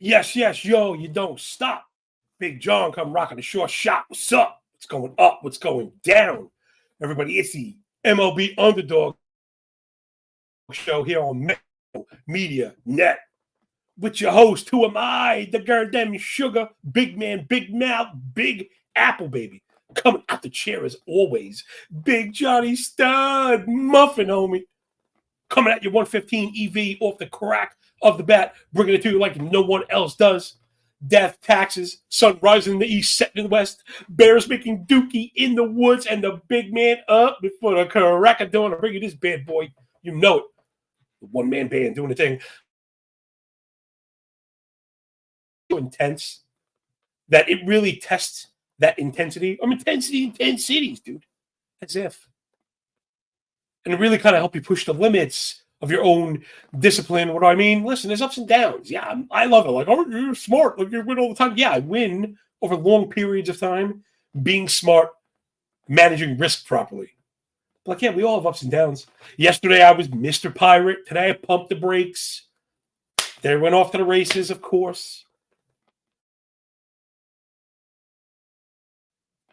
Yes, yes, yo, you don't stop. Big John come rocking the short shot. What's up? What's going up? What's going down? Everybody, it's the MLB Underdog show here on Media Net. With your host, who am I? The goddamn sugar, big man, big mouth, big apple baby. Coming out the chair as always. Big Johnny Stud, muffin, homie. Coming at you 115 EV off the crack of the bat, bringing it to you like no one else does. Death, taxes, sun rising in the east, setting in the west, bears making dookie in the woods, and the big man up before the crack of dawn. I'm bringing this bad boy. You know it. The one-man band doing the thing. So intense that it really tests that intensity. Intensity in 10 cities, dude. As if. And it really kind of help you push the limits of your own discipline. What do I mean? Listen, there's ups and downs. Yeah, I love it. Like, oh, you're smart. Like, you win all the time. Yeah, I win over long periods of time. Being smart, managing risk properly. But like, yeah, we all have ups and downs. Yesterday, I was Mr. Pirate. Today, I pumped the brakes. They went off to the races, of course.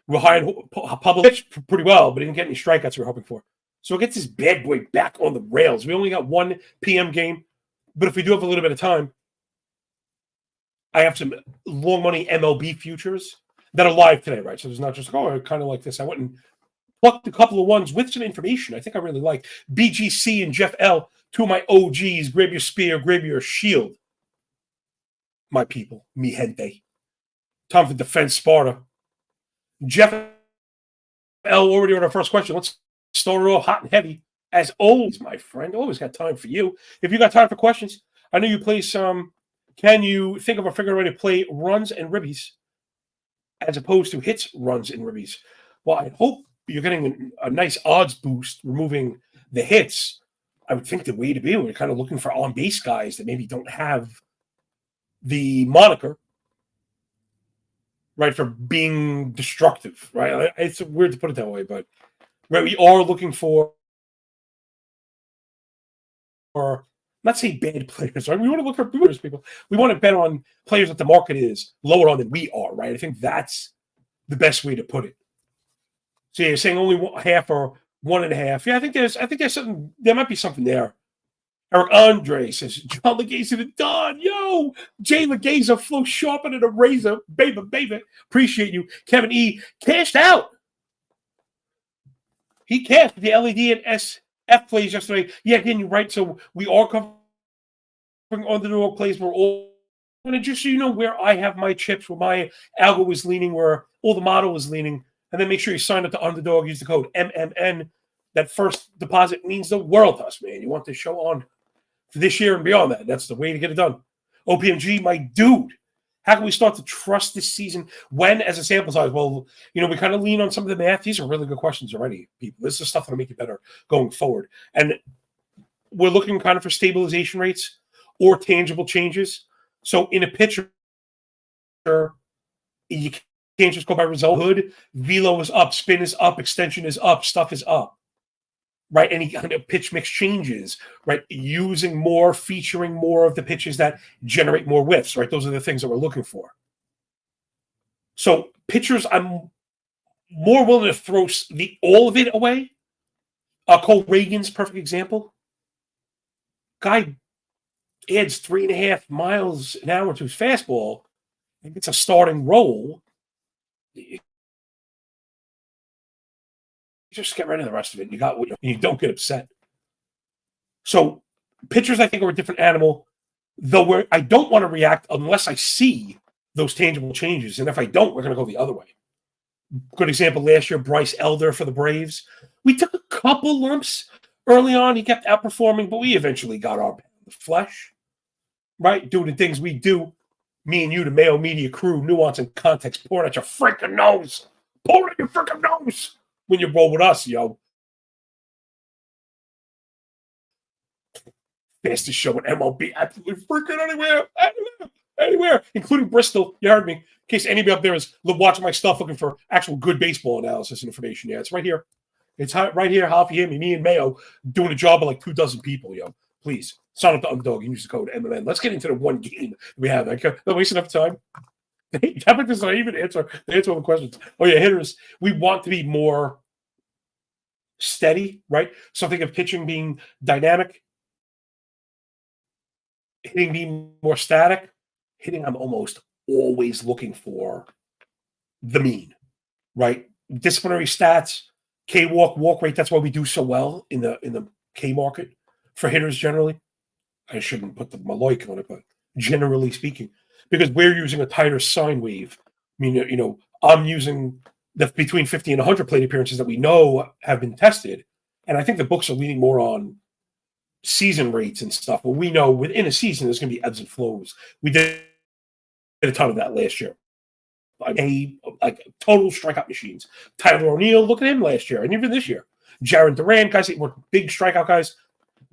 Ryan Pablo pitched pretty well, but didn't get any strikeouts we were hoping for. So it gets this bad boy back on the rails. We only got 1 p.m. game, but if we do have a little bit of time, I have some long money MLB futures that are live today, right? So there's not just, I kind of like this. I went and plucked a couple of ones with some information I think I really like. BGC and Jeff L., 2 of my OGs. Grab your spear, grab your shield. My people, mi gente. Time for Defense Sparta. Jeff L. already on our first question. Let's start it off hot and heavy. As always, my friend, always got time for you. If you got time for questions, I know you play some. Can you think of a figure way to play runs and ribbies as opposed to hits, runs, and ribbies? Well, I hope you're getting a nice odds boost removing the hits. I would think the way to be, we're kind of looking for on-base guys that maybe don't have the moniker, right, for being destructive, right? It's weird to put it that way, but right, we are looking for, or not say bad players, right? We want to look for boosters, people. We want to bet on players that the market is lower on than we are, right? I think that's the best way to put it. So you're saying only half or 1.5. Yeah, I think there's something. There might be something there. Eric Andre says, John Legaza the Don. Yo, Jay Legaza flow sharper than a razor. Baby. Appreciate you. Kevin E. cashed out. He cashed the LED and SF plays yesterday. Yeah, again, you're right. So we are covering Underdog plays. We're all going to just so you know where I have my chips, where my algo is leaning, where all the model is leaning. And then make sure you sign up to Underdog. Use the code MMN. That first deposit means the world to us, man. You want this show on for this year and beyond that. That's the way to get it done. OPMG, my dude. How can we start to trust this season? When, as a sample size? Well, we kind of lean on some of the math. These are really good questions already, people. This is stuff that'll make you better going forward. And we're looking kind of for stabilization rates or tangible changes. So in a pitcher, you can't just go by result. Hood, velo is up, spin is up, extension is up, stuff is up. Right, any kind of pitch mix changes, right? Using more, featuring more of the pitches that generate more whiffs, right? Those are the things that we're looking for. So pitchers, I'm more willing to throw all of it away. Cole Reagan's perfect example. Guy adds 3.5 miles an hour to his fastball and gets a starting role. Just get rid of the rest of it. You don't get upset. So pitchers, I think, are a different animal, though I don't want to react unless I see those tangible changes. And if I don't, we're going to go the other way. Good example, last year, Bryce Elder for the Braves. We took a couple lumps early on. He kept outperforming, but we eventually got our flesh, right? Doing the things we do. Me and you, the Mayo Media crew, nuance and context, pour it at your freaking nose. Pour it at your freaking nose. When you roll with us, yo. Fastest show in MLB, absolutely freaking anywhere, including Bristol. You heard me. In case anybody up there is watching my stuff looking for actual good baseball analysis and information. Yeah, it's right here. It's right here. Hoppy, me and Mayo doing a job of like 24 people, yo. Please sign up to Underdog and use the code MMN. Let's get into the one game we have. Don't waste enough time. Topic does not even answer all the questions. Oh yeah, hitters. We want to be more steady, right? So think of pitching being dynamic, hitting being more static. Hitting, I'm almost always looking for the mean, right? Disciplinary stats, K walk rate. That's why we do so well in the K market for hitters generally. I shouldn't put the Maloik on it, but generally speaking, because we're using a tighter sine wave. I mean, I'm using the between 50 and 100 plate appearances that we know have been tested, and I think the books are leaning more on season rates and stuff. But we know within a season there's going to be ebbs and flows. We did a ton of that last year. Like total strikeout machines. Tyler O'Neill, look at him last year, and even this year. Jaron Duran, guys that were big strikeout guys.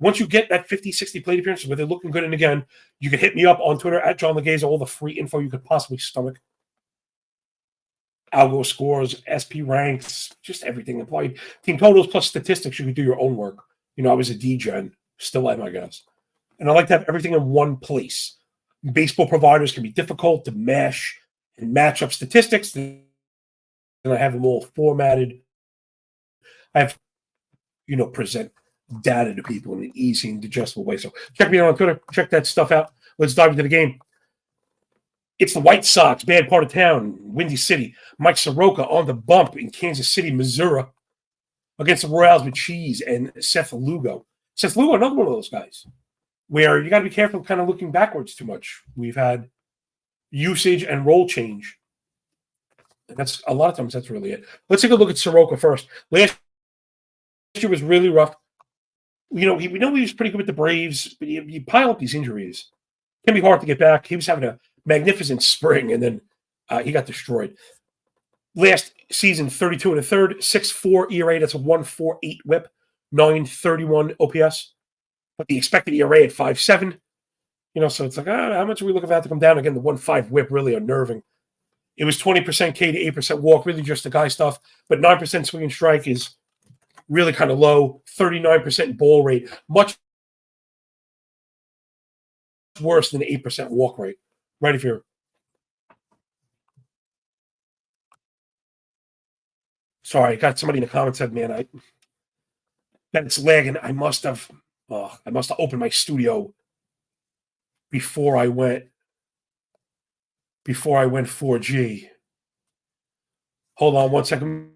Once you get that 50, 60 plate appearances where they're looking good, and again, you can hit me up on Twitter at John Legeza, all the free info you could possibly stomach. Algo scores, SP ranks, just everything applied. Team totals plus statistics, you can do your own work. I was a D-gen, still am, I guess. And I like to have everything in one place. Baseball providers can be difficult to mesh and match up statistics. And I have them all formatted. I have, present data to people in an easy and digestible way. So check me out on Twitter. Check that stuff out. Let's dive into the game. It's the White Sox, bad part of town, Windy City. Mike Soroka on the bump in Kansas City, Missouri, against the Royals with Cheese and Seth Lugo. Seth Lugo, another one of those guys where you got to be careful kind of looking backwards too much. We've had usage and role change. And that's a lot of times that's really it. Let's take a look at Soroka first. Last year was really rough. We know he was pretty good with the Braves, but you pile up these injuries. It can be hard to get back. He was having a magnificent spring, and then he got destroyed. Last season, 32 and a third, 6.4 ERA. That's a 1.48 WHIP, 9.31 OPS. But the expected ERA at 5.7. So it's like, how much are we looking for that to come down? Again, the 1.5 WHIP really unnerving. It was 20% K to 8% walk, really just the guy stuff. But 9% swing and strike is really kind of low. 39% ball rate, much worse than the 8% walk rate. Right, if you're sorry, I got somebody in the comments said, man, that it's lagging. I must have opened my studio before I went 4G. Hold on one second.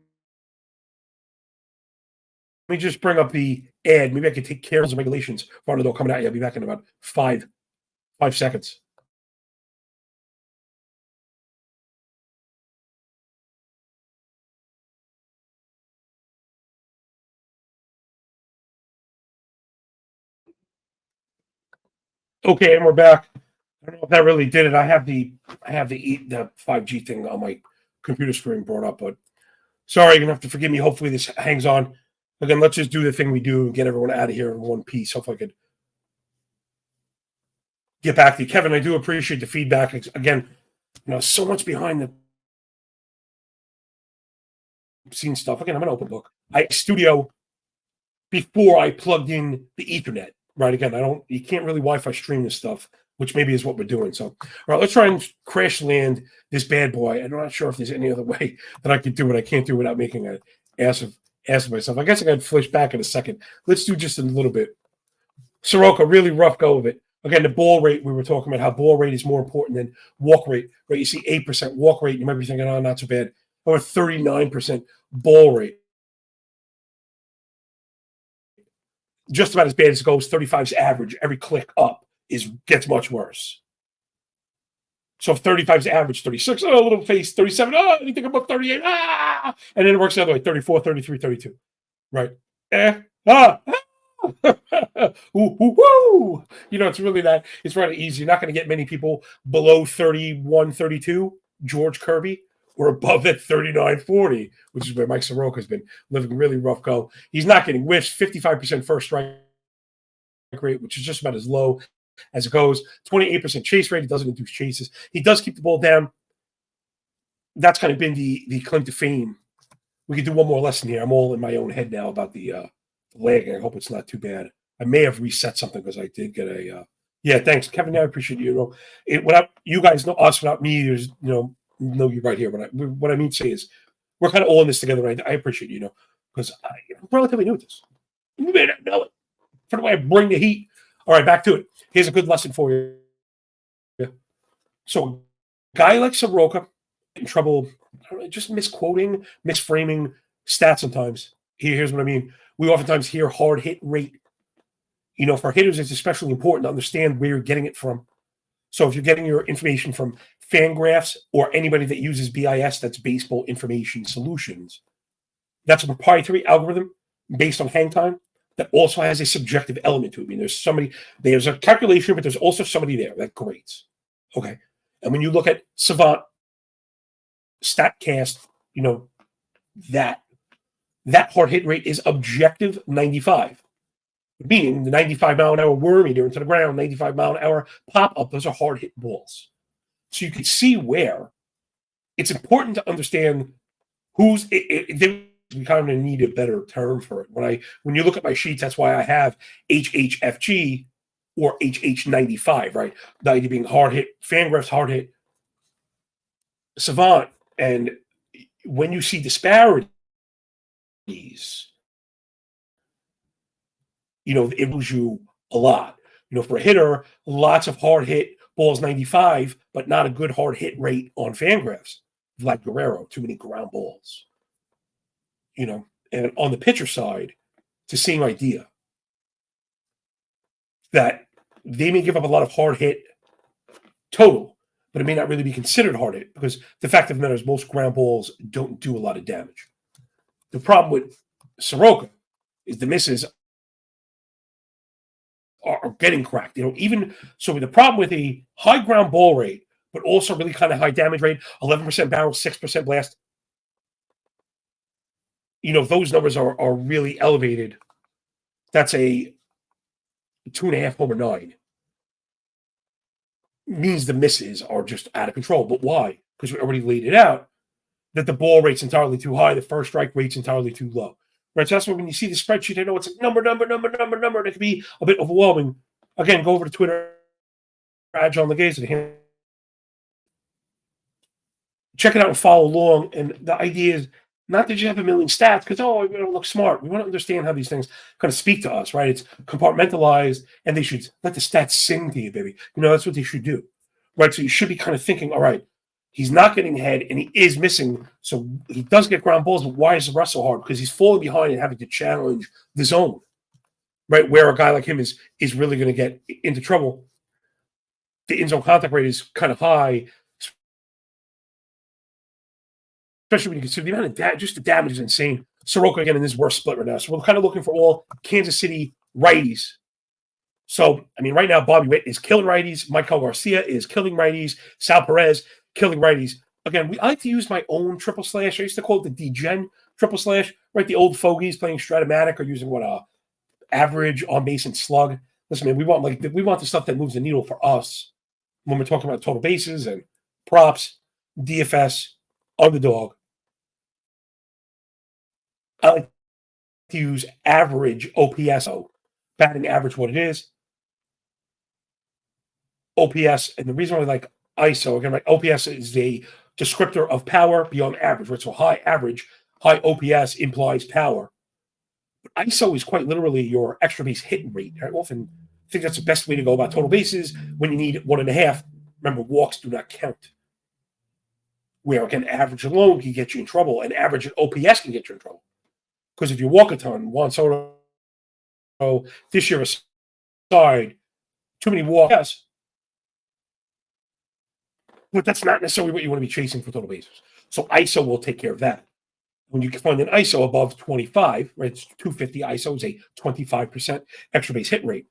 Let me just bring up the ad. Maybe I can take care of some regulations for Underdog coming out. I'll be back in about 5 seconds. Okay, and we're back. I don't know if that really did it. I have the 5G thing on my computer screen brought up, but sorry, you're gonna have to forgive me. Hopefully this hangs on. Again, let's just do the thing we do and get everyone out of here in one piece. Hopefully I could get back to you. Kevin, I do appreciate the feedback. Again, so much behind the scene stuff. Again, I'm an open book. I studio before I plugged in the Ethernet. Right, again, you can't really Wi-Fi stream this stuff, which maybe is what we're doing. So, all right, let's try and crash land this bad boy. I'm not sure if there's any other way that I could do it. I can't do it without making an ass of myself. I guess I got to flish back in a second. Let's do just a little bit. Soroka, really rough go of it. Again, the ball rate, we were talking about how ball rate is more important than walk rate, right? You see 8% walk rate, you might be thinking, oh, not so bad. Or 39% ball rate. Just about as bad as it goes. 35's average. Every click up gets much worse. So if 35's average, 36, oh, a little face, 37, oh, anything above 38, ah! And then it works the other way, 34, 33, 32. Right. Ooh, ooh, woo! It's really that. It's really easy. You're not going to get many people below 31, 32, George Kirby, or above that 39, 40, which is where Mike Soroka has been living really rough go. He's not getting whiffs, 55% first strike rate, which is just about as low as it goes. 28% chase rate. He doesn't induce chases. He does keep the ball down. That's kind of been the claim to fame. We could do one more lesson here. I'm all in my own head now about the lagging. I hope it's not too bad. I may have reset something because I did get a. Yeah, thanks, Kevin. I appreciate you. Without you guys know us, without me, there's know you right here. What I mean to say is, we're kind of all in this together. Right? I appreciate because I'm relatively new at this. You may not know it. For the way I bring the heat. All right, back to it. Here's a good lesson for you. So, a guy like Soroka in trouble, just misquoting, misframing stats sometimes. Here's what I mean. We oftentimes hear hard hit rate. For hitters, it's especially important to understand where you're getting it from. So if you're getting your information from Fangraphs or anybody that uses BIS, that's Baseball Information Solutions, that's a proprietary algorithm based on hang time that also has a subjective element to it. I mean, there's a calculation, but there's also somebody there that grades. Okay. And when you look at Savant, StatCast, that hard hit rate is objective 95. Meaning the 95-mile-an-hour worm eater into the ground, 95-mile-an-hour pop-up, those are hard hit balls. So you can see where it's important to understand who's we kind of need a better term for it. When you look at my sheets, that's why I have HHFG or HH95, right? The idea being hard hit, Fangraphs hard hit, Savant. And when you see disparities, it moves you a lot. For a hitter, lots of hard hit balls 95, but not a good hard hit rate on Fangraphs. Vlad Guerrero, too many ground balls. And on the pitcher side, it's the same idea. That they may give up a lot of hard hit total, but it may not really be considered hard hit because the fact of the matter is most ground balls don't do a lot of damage. The problem with Soroka is the misses are getting cracked. Even so, the problem with a high ground ball rate, but also really kind of high damage rate, 11% barrel, 6% blast. Those numbers are really elevated. That's a 2.5 homer 9. Means the misses are just out of control. But why? Because we already laid it out that the ball rate's entirely too high, the first strike rate's entirely too low. Right, so that's why when you see the spreadsheet, I know it's a number. It can be a bit overwhelming. Again, go over to Twitter, John Legaze, check it out and follow along. And the idea is not that you have a million stats because, we don't look smart. We want to understand how these things kind of speak to us, right? It's compartmentalized, and they should let the stats sing to you, baby. That's what they should do, right? So you should be kind of thinking, all right, he's not getting ahead, and he is missing. So he does get ground balls, but why is the rest so hard? Because he's falling behind and having to challenge the zone, right? Where a guy like him is really going to get into trouble. The in-zone contact rate is kind of high, especially when you consider the amount of just the damage is insane. Soroka, again, in this worst split right now. So we're kind of looking for all Kansas City righties. So, right now, Bobby Witt is killing righties. Michael Garcia is killing righties. Sal Perez killing righties. Again, I like to use my own triple slash. I used to call it the D-Gen triple slash, right? The old fogies playing Stratomatic are using average on base and slug. Listen, man, we want the stuff that moves the needle for us when we're talking about total bases and props, DFS, Underdog. I like to use average OPS, batting average, what it is. OPS, and the reason why I like ISO, again, right, OPS is the descriptor of power beyond average, right? So high average, high OPS implies power. But ISO is quite literally your extra base hit rate. I often think that's the best way to go about total bases when you need 1.5. Remember, walks do not count. Where, again, average alone can get you in trouble, and average and OPS can get you in trouble. Because if you walk a ton, Juan Soto this year aside, too many walks. But that's not necessarily what you want to be chasing for total bases. So ISO will take care of that. When you find an ISO above 25, right, it's 250 ISO is a 25% extra base hit rate.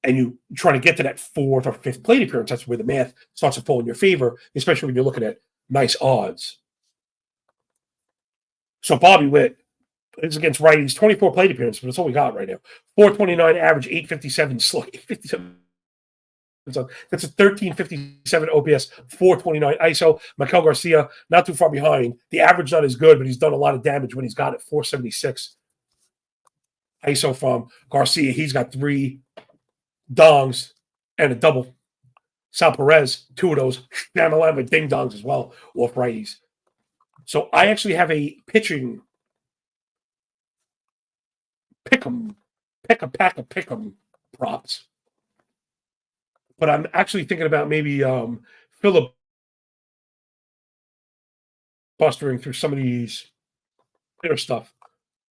And you try to get to that fourth or fifth plate appearance, that's where the math starts to fall in your favor, especially when you're looking at nice odds. So Bobby Witt is against righties, 24 plate appearances, but that's all we got right now. 429 average, 857 slug, 857. That's a 1357 OPS, 429 ISO. Michael Garcia, not too far behind. The average not as good, but he's done a lot of damage when he's got it, 476. ISO from Garcia. He's got 3 dongs and a double. Sal Perez, 2 of those. Shamalama ding dongs as well, off righties. So I actually have a pitching pick 'em, pick a pack of pick 'em props. But I'm actually thinking about maybe filibustering through some of these hitter stuff.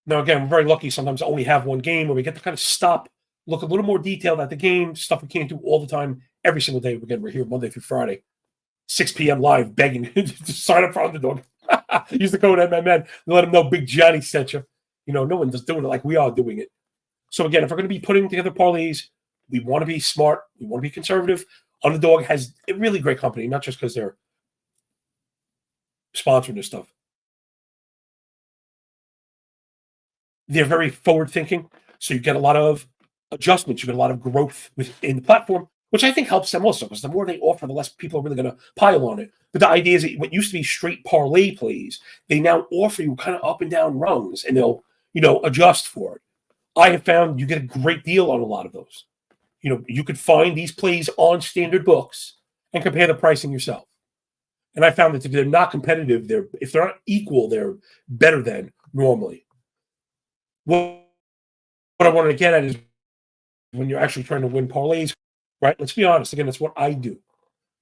Now, again, we're very lucky sometimes to only have one game where we get to kind of stop, look a little more detailed at the game, stuff we can't do all the time, every single day. Again, we're here Monday through Friday, 6 p.m. live, begging to sign up for Underdog. Use the code MMN. Let them know Big Johnny sent you. No one's just doing it like we are doing it. So, again, if we're going to be putting together parlays, we want to be smart. We want to be conservative. Underdog has a really great company, not just because they're sponsoring this stuff. They're very forward thinking. So you get a lot of adjustments. You get a lot of growth within the platform, which I think helps them also, because the more they offer, the less people are really going to pile on it. But the idea is that what used to be straight parlay plays, they now offer you kind of up and down rungs, and they'll, adjust for it. I have found you get a great deal on a lot of those. You could find these plays on standard books and compare the pricing yourself. And I found that if they're not competitive, if they're not equal, they're better than normally. What I wanted to get at is when you're actually trying to win parlays, right? Let's be honest. Again, that's what I do.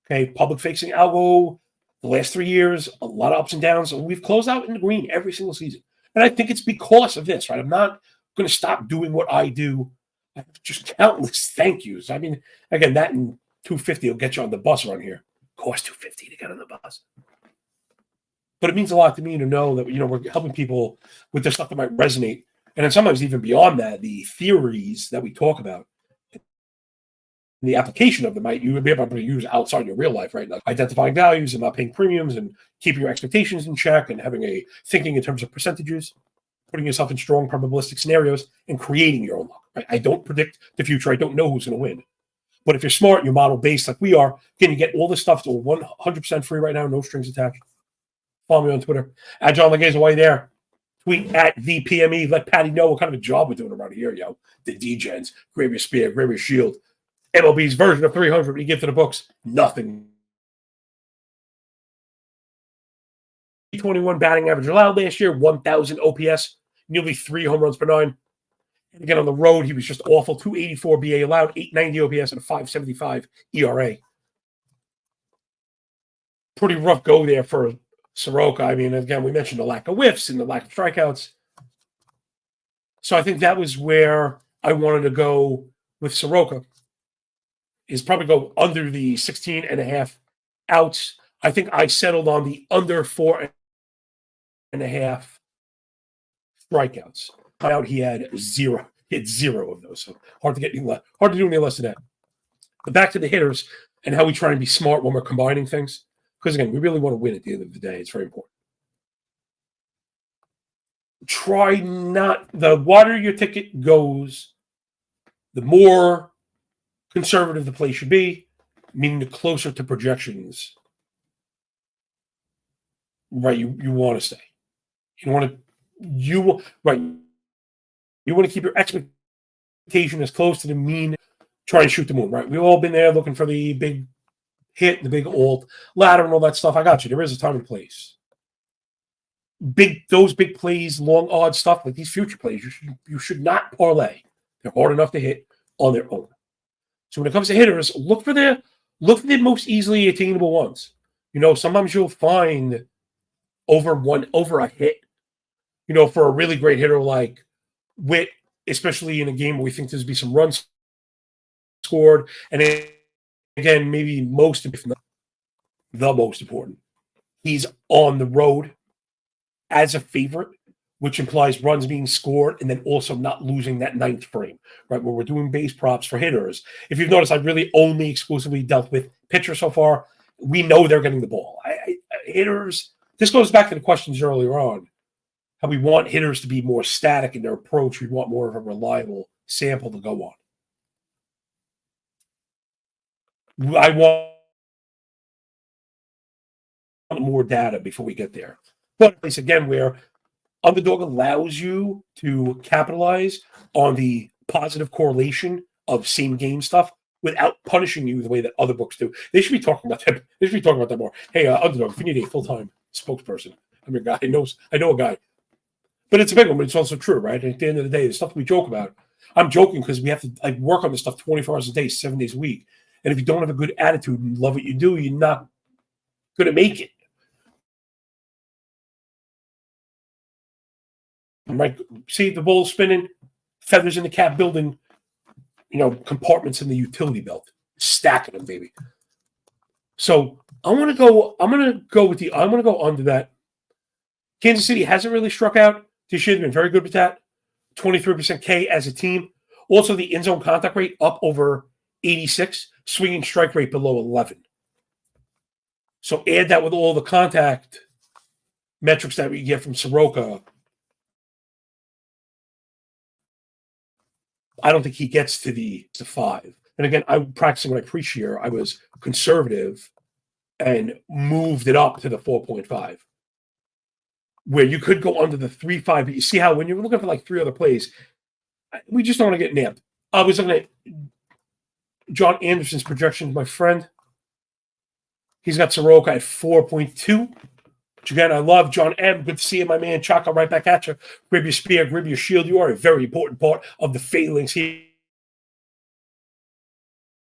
Okay, public facing algo, the last 3 years, a lot of ups and downs. We've closed out in the green every single season. And I think it's because of this, right? I'm not going to stop doing what I do. I have just countless thank yous. I mean, again, that and $250 will get you on the bus around here. Cost $250 to get on the bus. But it means a lot to me to know that, we're helping people with the stuff that might resonate. And then sometimes even beyond that, the theories that we talk about, the application of them, you would be able to use outside your real life, right? Like identifying values and not paying premiums and keeping your expectations in check and having a thinking in terms of percentages, putting yourself in strong probabilistic scenarios and creating your own luck. Right? I don't predict the future. I don't know who's going to win. But if you're smart, you're model based like we are, again, you get all this stuff to 100% free right now, no strings attached. Follow me on Twitter. At John Legaze, why there? Tweet at VPME. Let Patty know what kind of a job we're doing around here, yo. The D-Gens, Gravy Spear, Gravy Shield. MLB's version of 300. What do you give to the books? Nothing. 21 batting average allowed last year, 1,000 OPS, nearly 3 home runs per 9. And again, on the road, he was just awful. 284 BA allowed, 890 OPS, and a 575 ERA. Pretty rough go there for Soroka. I mean, again, we mentioned the lack of whiffs and the lack of strikeouts. So I think that was where I wanted to go with Soroka, is probably go under the 16 and a half outs. I think I settled on the under 4 and a half strikeouts. Out he had 0. He had 0 of those. So hard to do any less than that. But back to the hitters and how we try and be smart when we're combining things. Because again, we really want to win at the end of the day. It's very important. The wider your ticket goes, the more conservative the play should be, meaning the closer to projections, right, you want to stay. You want to keep your expectation as close to the mean, try and shoot the moon, right? We've all been there looking for the big hit, the big old ladder and all that stuff. I got you. There is a time and place. Those big plays, long odd stuff, like these future plays, you should not parlay. They're hard enough to hit on their own. So when it comes to hitters, look for the most easily attainable ones. Sometimes you'll find over a hit, for a really great hitter like Witt, especially in a game where we think there's be some runs scored. And again, maybe the most important, he's on the road as a favorite, which implies runs being scored and then also not losing that 9th frame, right? Where we're doing base props for hitters. If you've noticed, I've really only exclusively dealt with pitchers so far. We know they're getting the ball. Hitters, this goes back to the questions earlier on, how we want hitters to be more static in their approach. We want more of a reliable sample to go on. I want more data before we get there. But at least again, where Underdog allows you to capitalize on the positive correlation of same game stuff without punishing you the way that other books do. They should be talking about that. They should be talking about that more. Hey, Underdog, if you need a full-time spokesperson, I'm your guy. I know a guy. But it's a big one, but it's also true, right? At the end of the day, the stuff we joke about, I'm joking because we have to work on this stuff 24 hours a day, 7 days a week. And if you don't have a good attitude and love what you do, you're not going to make it. Right? See the ball spinning, feathers in the cap building, compartments in the utility belt, stacking them, baby. So I'm gonna go under that. Kansas City hasn't really struck out this year. They've been very good with that. 23% K as a team. Also, the in zone contact rate up over 86, swinging strike rate below 11. So add that with all the contact metrics that we get from Soroka. I don't think he gets to the 5. And again, I'm practicing what I preach here. I was conservative and moved it up to the 4.5, where you could go under the 3.5. But you see how when you're looking for like 3 other plays, we just don't want to get nabbed. I was looking at John Anderson's projections, my friend. He's got Soroka at 4.2. Which again, I love John M. Good to see you, my man. Chaka, right back at you. Grab your spear, grab your shield. You are a very important part of the phalanx here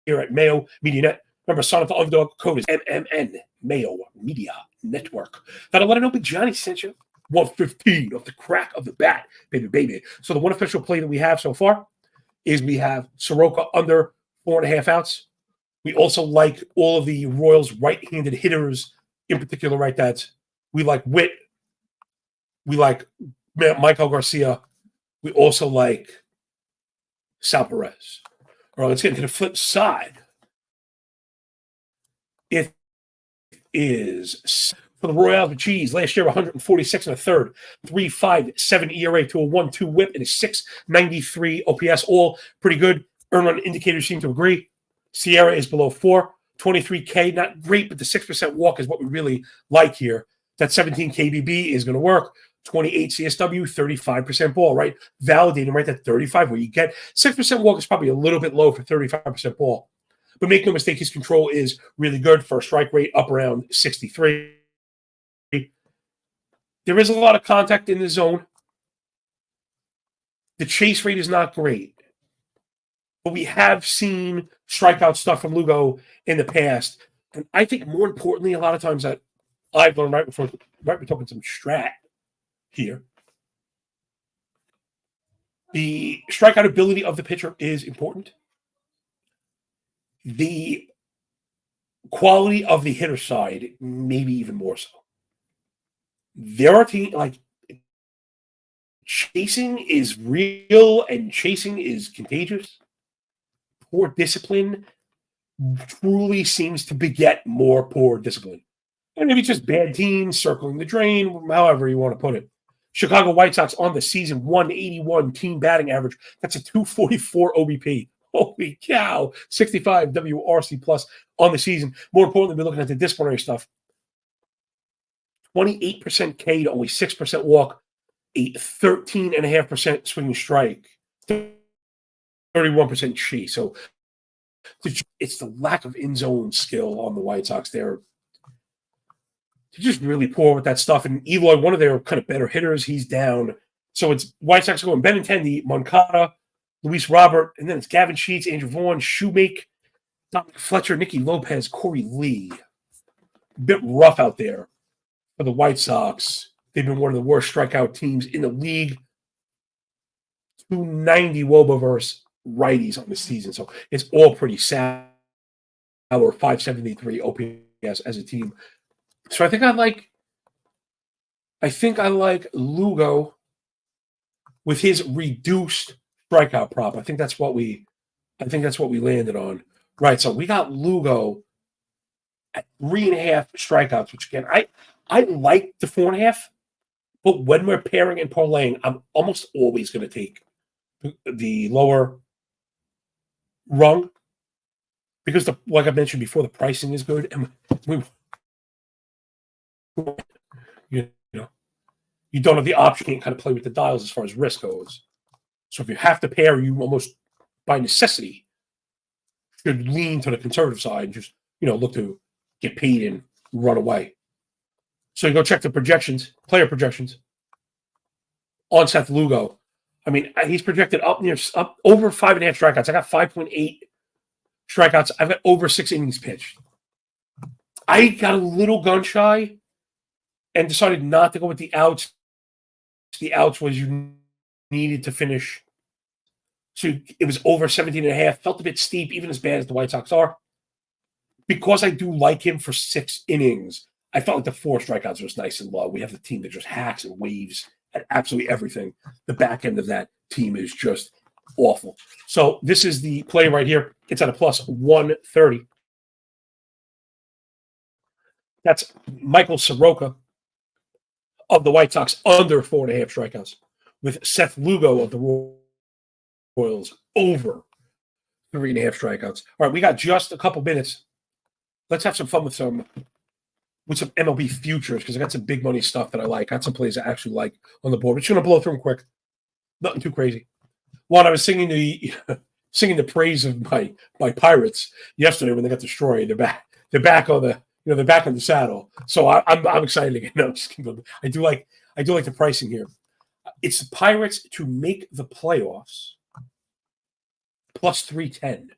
at Mayo Media Net. Remember, sign up for Underdog. Code is MMN, Mayo Media Network. Gotta let her know Big Johnny sent you. 115 off the crack of the bat, baby. So the one official play that we have so far is we have Soroka under 4.5 outs. We also like all of the Royals right-handed hitters, in particular right-dads. We like Witt. We like Michael Garcia. We also like Sal Perez. All right, let's get into the flip side. It is for the Royals with cheese. Last year, 146 and a third, 3.57 ERA to a 1.2 WHIP and a 6.93 OPS. All pretty good. Earn run indicators seem to agree. Sierra is below 4. 23K, not great, but the 6% walk is what we really like here. That 17 KBB is going to work. 28 CSW, 35% ball, right? Validating right that 35 where you get 6% walk is probably a little bit low for 35% ball. But make no mistake, his control is really good for a strike rate up around 63. There is a lot of contact in the zone. The chase rate is not great. But we have seen strikeout stuff from Lugo in the past. And I think more importantly, a lot of times that I've learned right before we're talking some strat here. The strikeout ability of the pitcher is important. The quality of the hitter side, maybe even more so. There are teams like chasing is real and chasing is contagious. Poor discipline truly seems to beget more poor discipline. And maybe it's just bad teams circling the drain, however you want to put it. Chicago White Sox on the season, 181 team batting average. That's a 244 OBP. Holy cow. 65 WRC plus on the season. More importantly, we're looking at the disciplinary stuff. 28% K to only 6% walk, a 13.5% swing strike, 31% chi. So it's the lack of in-zone skill on the White Sox. They're just really poor with that stuff. And Eloy, one of their kind of better hitters, he's down. So it's White Sox going Benintendi, Moncada, Luis Robert, and then it's Gavin Sheets, Andrew Vaughn, Shoemake, Dominic Fletcher, Nicky Lopez, Corey Lee. A bit rough out there for the White Sox. They've been one of the worst strikeout teams in the league. 290 WOBA versus righties on the season. So it's all pretty sad. Or 573 OPS as a team. So I think I like Lugo with his reduced strikeout prop. I think that's what we landed on. Right. So we got Lugo at 3.5 strikeouts, which again, I like the 4.5, but when we're pairing and parlaying, I'm almost always going to take the lower rung because like I mentioned before, the pricing is good. And we you don't have the option. You can't kind of play with the dials as far as risk goes. So if you have to pair, you almost by necessity should lean to the conservative side and just look to get paid and run away. So you go check the projections, player projections on Seth Lugo. I mean, he's projected up over 5.5 strikeouts. I got 5.8 strikeouts. I've got over 6 innings pitched. I got a little gun shy and decided not to go with the outs. The outs was you needed to finish. So it was over 17.5. Felt a bit steep, even as bad as the White Sox are. Because I do like him for 6 innings, I felt like the 4 strikeouts was nice and low. We have the team that just hacks and waves at absolutely everything. The back end of that team is just awful. So this is the play right here. It's at a plus 130. That's Michael Soroka of the White Sox under 4.5 strikeouts, with Seth Lugo of the Royals over 3.5 strikeouts. All right, we got just a couple minutes. Let's have some fun with some MLB futures because I got some big money stuff that I like. I got some plays I actually like on the board. We're just going to blow through them quick. Nothing too crazy. One, I was singing the praise of my Pirates yesterday when they got destroyed. They're back on the they're back on the saddle. So I'm excited again. No, I'm just kidding. I do like the pricing here. It's the Pirates to make the playoffs plus 310.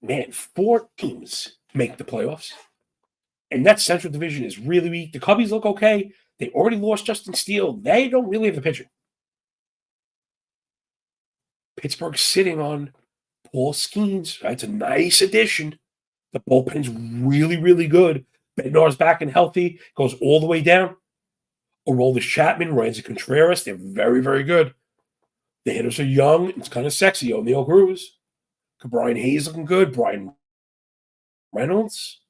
Man, 4 teams make the playoffs. And that Central Division is really weak. The Cubbies look okay. They already lost Justin Steele. They don't really have the pitcher. Pittsburgh's sitting on Paul Skeens. That's a nice addition. The bullpen's really, really good. Bednar's back and healthy. Goes all the way down. Aroldis Chapman, Randy Contreras. They're very, very good. The hitters are young. It's kind of sexy. O'Neal Cruz. Brian Hayes looking good. Brian Reynolds.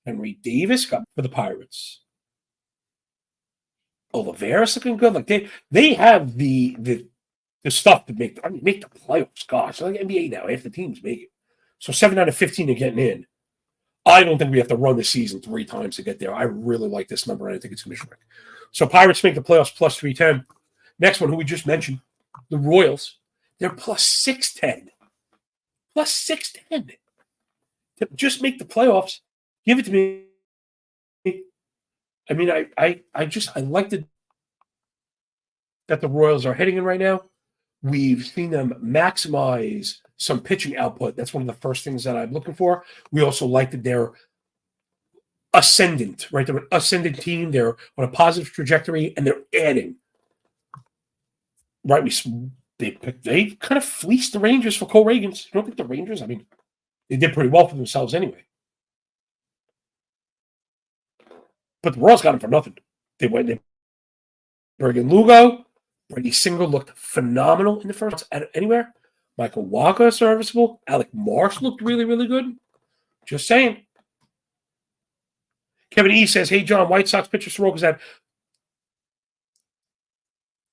Henry Davis got for the Pirates. Olivares looking good. Like they have the stuff to make the playoffs. Gosh, like NBA now. Half the teams make it. So 7 out of 15 are getting in. I don't think we have to run the season 3 times to get there. I really like this number, and I think it's going to shrink. So Pirates make the playoffs plus 310. Next one, who we just mentioned, the Royals. They're plus 610. Plus 610. To just make the playoffs. Give it to me. I mean, I like that the Royals are heading in right now. We've seen them maximize some pitching output. That's one of the first things that I'm looking for. We also like that they're ascendant, right? They're an ascendant team. They're on a positive trajectory, and they're adding. Right? They kind of fleeced the Rangers for Cole Ragans. You don't think the Rangers? I mean, they did pretty well for themselves anyway. But the Royals got him for nothing. They bring in Lugo. Brady Singer looked phenomenal in the first anywhere. Michael Wacha serviceable. Alec Marsh looked really, really good. Just saying. Kevin E says, "Hey John, White Sox pitcher Soroka's had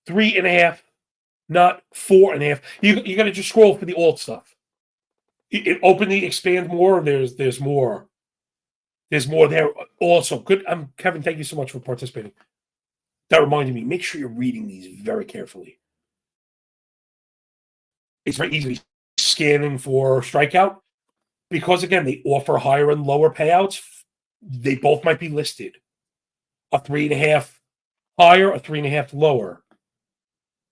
3.5, not 4.5. You got to just scroll for the old stuff. It openly expand more. There's more. There's more there also. Good. Kevin, thank you so much for participating. That reminded me, make sure you're reading these very carefully. It's very easy scanning for strikeout because, again, they offer higher and lower payouts. They both might be listed. A 3.5 higher, a 3.5 lower.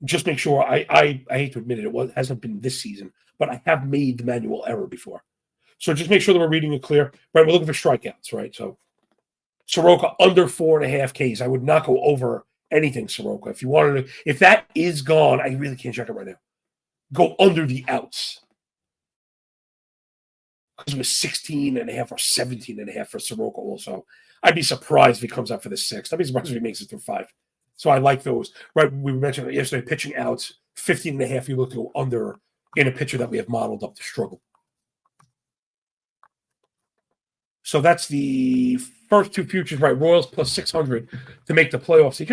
Just make sure. I hate to admit it hasn't been this season, but I have made the manual error before. So just make sure that we're reading it clear. Right, we're looking for strikeouts, right? So Soroka under 4.5 Ks. I would not go over anything, Soroka. If you wanted to, if that is gone, I really can't check it right now. Go under the outs. Because it was 16.5 or 17.5 for Soroka also. I'd be surprised if he comes up for the 6th. I'd be surprised if he makes it through 5. So I like those. Right, we mentioned yesterday, pitching outs, 15.5, you look to go under in a pitcher that we have modeled up to struggle. So that's the first 2 futures, right? Royals plus 600 to make the playoffs. They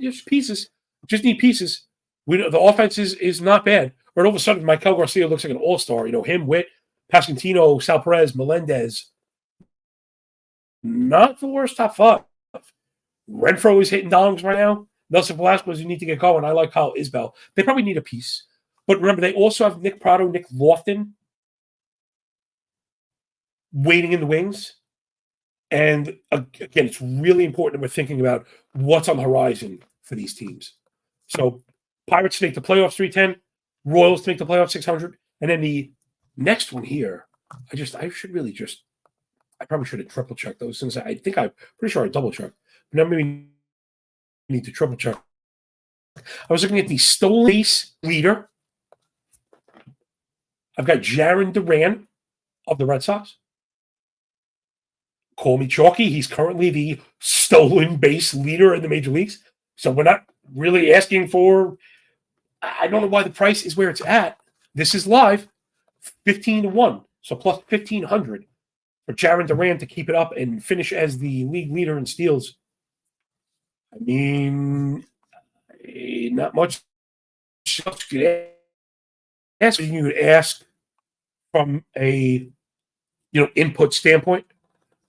just pieces. Just need pieces. The offense is not bad. Right, all of a sudden, Michael Garcia looks like an all-star. Him, Witt, Pasquantino, Sal Perez, Melendez, not the worst top five. Renfro is hitting dongs right now. Nelson Velasquez, you need to get going. I like Kyle Isbell. They probably need a piece. But remember, they also have Nick Prado, Nick Lofton waiting in the wings. And again, it's really important that we're thinking about what's on the horizon for these teams. So Pirates to make the playoffs 310, Royals to make the playoffs 600. And then the next one here, I probably should have triple checked those since I'm pretty sure I double checked. But now maybe need to triple check. I was looking at the stolen base leader. I've got Jarren Duran of the Red Sox. Call me chalky. He's currently the stolen base leader in the major leagues. So we're not really asking for. I don't know why the price is where it's at. This is live, 15-1. So plus 1,500 for Jarren Duran to keep it up and finish as the league leader in steals. I mean, not much else you could ask. You would ask from a input standpoint,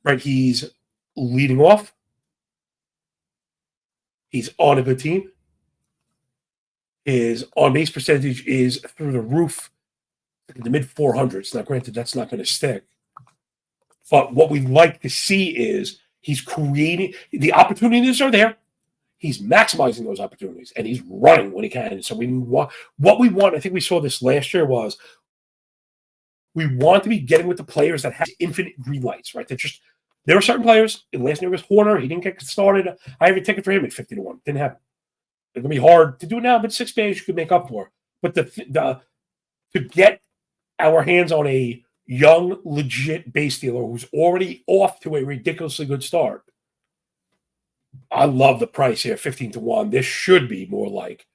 right? He's leading off. He's on a good team. His on-base percentage is through the roof in the mid-400s. Now, granted, that's not going to stick. But what we like to see is he's creating – the opportunities are there. He's maximizing those opportunities, and he's running when he can. So what we want – I think we saw this last year was we want to be getting with the players that have infinite green lights, right? There are certain players. Last year was Horner. He didn't get started. I have a ticket for him at 50-1. Didn't happen. It's going to be hard to do it now, but 6 days you could make up for. But to get our hands on a young, legit base dealer who's already off to a ridiculously good start, I love the price here, 15-1. This should be more like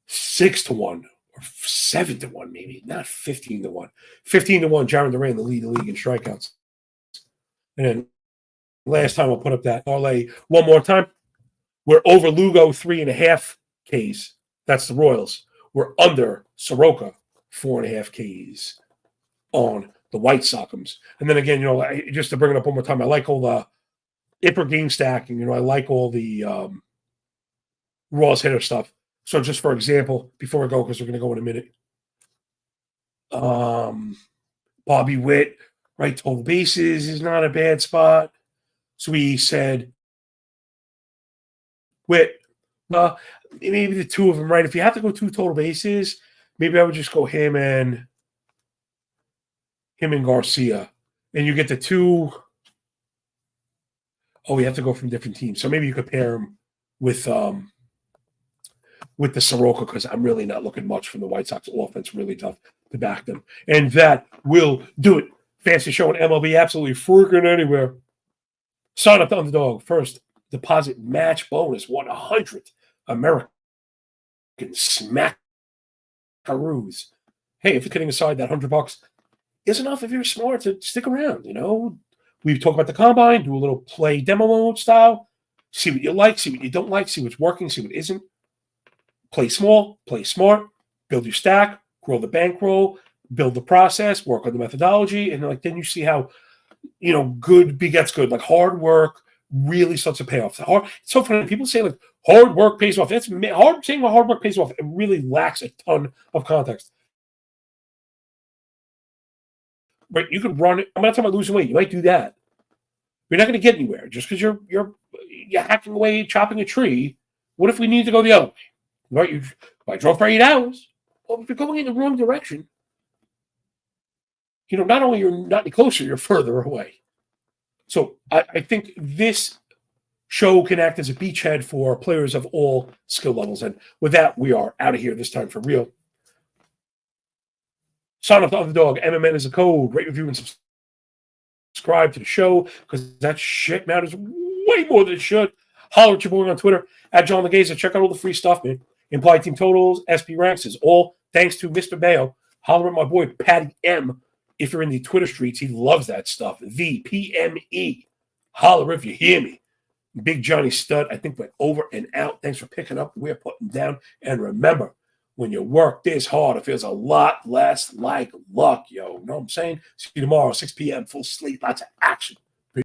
6-1 or 7-1, maybe, not 15-1. 15-1, Jarren Duran, the lead the league in strikeouts. And then last time I'll put up that parlay one more time. We're over Lugo 3.5 Ks. That's the Royals. We're under Soroka 4.5 Ks on the White Sox. And then again, just to bring it up one more time, I like all the Ipper game stacking. I like all the Royals hitter stuff. So just for example, before we go, because we're going to go in a minute, Bobby Witt, right, total bases is not a bad spot. So we said Witt, maybe the two of them, right? If you have to go 2 total bases, maybe I would just go him and Garcia. And you get the 2. Oh, we have to go from different teams. So maybe you could pair him with the Soroka, because I'm really not looking much from the White Sox offense. Really tough to back them. And that will do it. Fancy show on MLB, absolutely freaking anywhere. Sign up to Underdog. First deposit match bonus, 100 American smackaroos. Hey, if you're kidding aside, that $100 is enough if you're smart to stick around. We talk about the combine, do a little play demo mode style, see what you like, see what you don't like, see what's working, see what isn't. Play small, play smart, build your stack, grow the bankroll, build the process, work on the methodology, and then you see how good begets good. Like hard work really starts to pay off. It's so funny. People say like hard work pays off. That's hard saying hard work pays off. It really lacks a ton of context. Right? You could run it. I'm not talking about losing weight. You might do that. You're not going to get anywhere just because you're hacking away, chopping a tree. What if we need to go the other way? Right? I drove for 8 hours. Well, if you're going in the wrong direction, not only you're not any closer, you're further away. So I think this show can act as a beachhead for players of all skill levels. And with that, we are out of here this time for real. Sign up to Underdog. MMN is a code. Rate, review, and subscribe to the show, because that shit matters way more than it should. Holler at your boy on Twitter, at John Legaza. Check out all the free stuff, man. Implied team totals, SP ranks is all thanks to Mr. Bayo. Holler at my boy, Patty M. If you're in the Twitter streets, he loves that stuff. The PME. Holler if you hear me. Big Johnny Stud, I think we're over and out. Thanks for picking up. We're putting down. And remember, when you work this hard, it feels a lot less like luck, yo. You know what I'm saying? See you tomorrow, 6 p.m., full sleep, lots of action.